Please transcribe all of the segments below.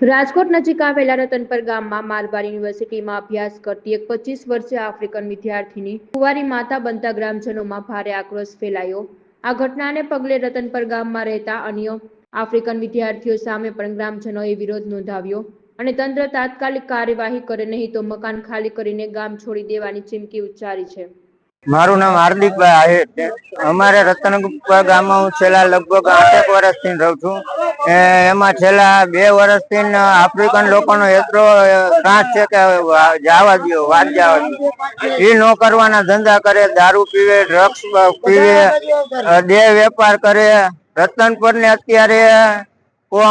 રાજકોટ નજીક આવેલા રતનપર ગામમાં મારવાડ યુનિવર્સિટીમાં અભ્યાસ કરતી એક 25 વર્ષીય આફ્રિકન વિદ્યાર્થીની કુંવારી માતા બનતા ગ્રામજનોમાં ભારે આક્રોશ ફેલાયો। આ ઘટનાને પગલે રતનપર ગામમાં રહેતા અન્ય આફ્રિકન વિદ્યાર્થીઓ સામે પણ ગ્રામજનોએ વિરોધ નોંધાવ્યો અને તંત્ર તાત્કાલિક કાર્યવાહી કરે નહીં તો મકાન ખાલી કરીને ગામ છોડી દેવાની ચીમકી ઉચ્ચારી છે। મારું નામ હાર્દિકભાઈ આહિર છે। અમારે રતનપર ગામમાં હું છેલ્લા લગભગ 8 વર્ષથી રહું છું। એમાં છેલ્લા 2 વર્ષથી આફ્રિકન લોકોનો એટલો ત્રાસ છે કે જવા દો, વાત જવા દો। એ ન કરવાના ધંધા કરે, દારૂ પીવે, ડ્રગ્સ પીવે, દેહ વેપાર કરે। રતનપર ને અત્યારે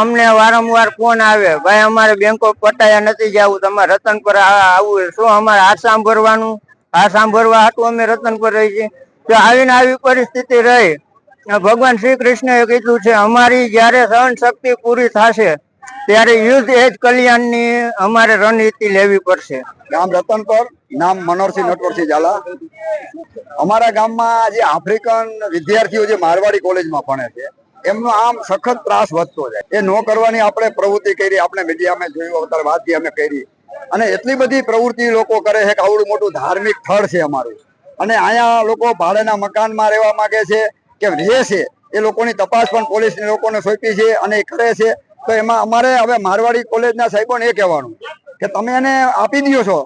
અમને વારંવાર ફોન આવે, ભાઈ અમારે બેંકો પટાયા નથી જવું, તમારે રતનપર આવવું, શું અમારે આ સાંભળવાનું? આ સાંભળવા હાટું અમે રતનપર રહી છીએ। તો આવીને આવી પરિસ્થિતિ રહી। ભગવાન શ્રી કૃષ્ણએ કીધું છે અમારી જયારે સહન શક્તિ પૂરી થશે ત્યારે યુદ્ધ એ જ કલ્યાણની અમારે રણનીતિ લેવી પડશે। ગામ રતનપર, નામ મનોહરસિંહ નટવરસિંહ ઝાલા। અમારા ગામમાં જે આફ્રિકન વિદ્યાર્થીઓ જે મારવાડી કોલેજમાં ભણે છે એમનો આમ સખત ત્રાસ વધતો જાય। એ નો કરવાની આપણે પ્રવૃત્તિ કરી, આપણે મીડિયામાં જોયું, અત્યારે વાત અમે કરી, અને એટલી બધી પ્રવૃત્તિ લોકો કરે છે કે આવડું મોટું ધાર્મિક સ્થળ છે અમારું, અને અહીંયા લોકો ભાડેના મકાનમાં રહેવા માંગે છે કે રહે છે, એ લોકોની તપાસ પણ પોલીસની લોકોને સોંપી છે અને એ કરે છે। તો એમાં અમારે હવે મારવાડી કોલેજના સાહેબોને એ કહેવાનું કે તમે એને આપી દો છો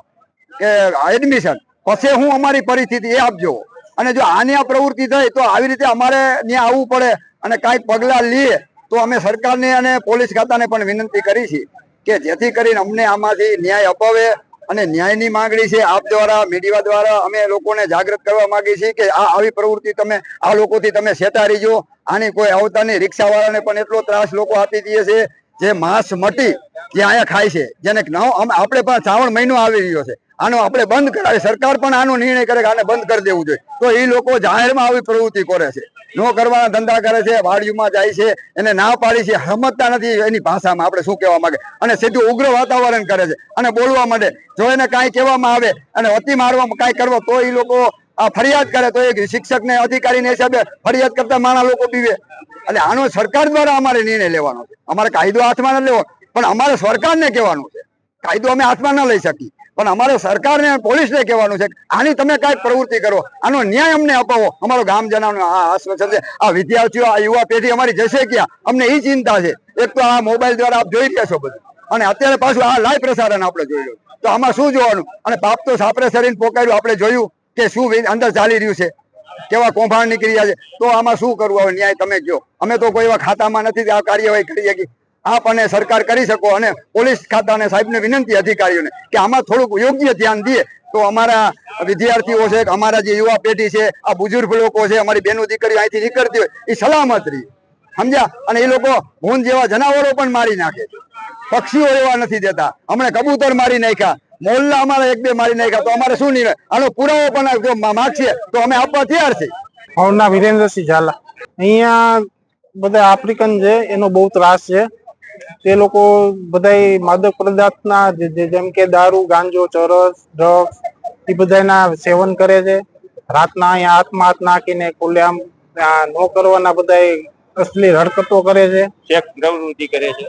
કે એડમિશન, પછી હું અમારી પરિસ્થિતિ એ આપજો, અને જો આની આ પ્રવૃત્તિ થઈ તો આવી રીતે અમારે ત્યાં આવવું પડે અને કાંઈક પગલાં લઈએ તો અમે સરકારને અને પોલીસ ખાતાને પણ વિનંતી કરી છે કે જેથી કરીને અમને આમાંથી ન્યાય અપાવે। અને ન્યાયની માંગણી છે આપ દ્વારા, મીડિયા દ્વારા અમે લોકોને જાગૃત કરવા માંગીએ છીએ કે આ આવી પ્રવૃત્તિ તમે આ લોકોથી તમે સેટારીજો। આની કોઈ આવતા નહીં। રિક્ષાવાળાને પણ એટલો ત્રાસ લોકો આપી દે છે, જે માંસ મટી જે અહીંયા ખાય છે, જેને આપણે પણ શ્રાવણ મહિનો આવી રહ્યો છે, આનો આપણે બંધ કરાવી, સરકાર પણ આનો નિર્ણય કરે કે આને બંધ કરી દેવું જોઈએ। તો એ લોકો જાહેરમાં આવી પ્રવૃત્તિ કરે છે, નો કરવાના ધંધા કરે છે, વાડીમાં જાય છે, એને ના પાડી છે, સમજતા નથી એની ભાષામાં આપણે શું કહેવા માંગે, અને સીધું ઉગ્ર વાતાવરણ કરે છે અને બોલવા માંડે। જો એને કાંઈ કહેવામાં આવે અને અતિ મારવામાં કાંઈ કરવા તો એ લોકો આ ફરિયાદ કરે તો એ શિક્ષક ને અધિકારીને હિસાબે ફરિયાદ કરતા માણા લોકો પીવે। એટલે આનો સરકાર દ્વારા અમારે નિર્ણય લેવાનો છે। અમારે કાયદો હાથમાં ન લેવો, પણ અમારે સરકારને કહેવાનું છે। કાયદો અમે હાથમાં ન લઈ શકીએ, પણ અમારે સરકારને પોલીસને કહેવાનું છે આની તમે કાંઈક પ્રવૃત્તિ કરો, આનો ન્યાય અમને અપાવો। અમારો ગામ જનાવનો આ આશ્વાસન છે। આ વિદ્યાર્થીઓ, આ યુવા પેઢી અમારી જશે ક્યાં, અમને એ ચિંતા છે। એક તો આ મોબાઈલ દ્વારા આપ જોઈ રહ્યા છો બધું, અને અત્યારે પાછું આ લાઈવ પ્રસારણ આપણે જોઈ રહ્યું, તો આમાં શું જોવાનું? અને પાપ તો સાપરે શરીર પોકાર્યું, આપણે જોયું કે શું અંદર ચાલી રહ્યું છે, કેવા કૌભાંડ નીકળી રહ્યા છે। તો આમાં શું કરવું હવે? ન્યાય તમે કહો। અમે તો કોઈ એવા ખાતામાં નથી આ કાર્યવાહી કરી શકી। આપ અને સરકાર કરી શકો, અને પોલીસ ખાતાને સાહેબને વિનંતી, અધિકારીઓને, કે આમાં થોડુંક યોગ્ય ધ્યાન દે તો અમારા વિદ્યાર્થીઓ છે, અમારા જે યુવા પેઢી છે, આ બુજુર્ગ લોકો છે, અમારી બેનો દીકરીઓ અહીંથી નીકળતી હોય એ સલામત રહી, સમજ્યા? અને એ લોકો ભૂંડ જેવા જનાવરો પણ મારી નાખે, પક્ષીઓ એવા નથી દેતા। હમણાં કબૂતર મારી નાખ્યા, મોલ્લા અમારા 1-2 મારી નાખ્યા, તો અમારે શું નિર્ણય? આનો પુરાવો પણ જો માગશે તો અમે આપવા તૈયાર છીએ। મારું નામ વિરેન્દ્રસિંહ ઝાલા। અહીંયા બધા આફ્રિકન છે એનો બહુ ત્રાસ છે। તે લોકો બધા માદક પદાર્થના જેમ કે દારૂ, ગાંજો, ચરસ, ડ્રગ્સ એ બધાના સેવન કરે છે। રાતના અહીંયા હાથમાં હાથ નાખીને ખુલ્લેઆમ નો કરવાના બધા અશ્લીલ હરકતો કરે છે, ચેક પ્રવૃત્તિ કરે છે,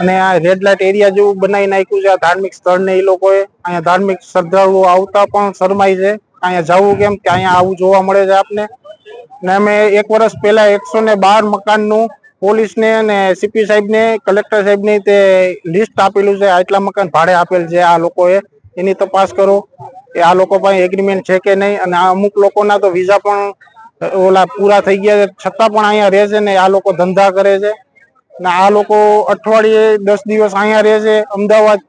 અને આ રેડ લાઇટ એરિયા જેવું બનાવી નાખ્યું છે આ ધાર્મિક સ્થળને એ લોકોએ। અહીંયા ધાર્મિક શ્રદ્ધાળુઓ આવતા પણ શરમાય છે, અહીંયા જવું કેમ કે અહીંયા આવું જોવા મળે છે આપને। ને અમે 1 વર્ષ પહેલા 112 મકાનનું પોલીસને અને સીપી સાહેબને, કલેક્ટર સાહેબને તે લિસ્ટ આપેલું છે, આટલા મકાન ભાડે આપેલ છે આ લોકોએ, એની તપાસ કરો કે આ લોકો પાસે એગ્રીમેન્ટ છે કે નહીં। અને અમુક લોકોના તો વિઝા પણ ઓલા પૂરા થઈ ગયા છે છતાં પણ અહીંયા રહે છે ને આ લોકો ધંધા કરે છે। ને આ લોકો અઠવાડિયે 10 દિવસ અહીંયા રહે છે। અમદાવાદ,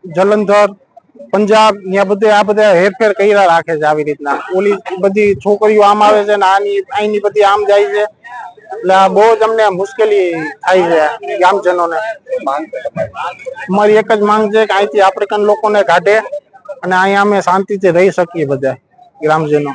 જલંધર, પંજાબ, ત્યાં બધે આ બધા હેરફેર કર્યા રાખે છે આવી રીતના। ઓલી બધી છોકરીઓ આમ આવે છે ને આની બધી આમ જાય છે, એટલે આ બહુ જ અમને મુશ્કેલી થાય છે ગામજનોને। અમારી એક જ માંગ છે કે અહીંથી આફ્રિકન લોકોને કાઢે અને અહીંયા અમે શાંતિથી રહી શકીએ બધા ગ્રામજનો।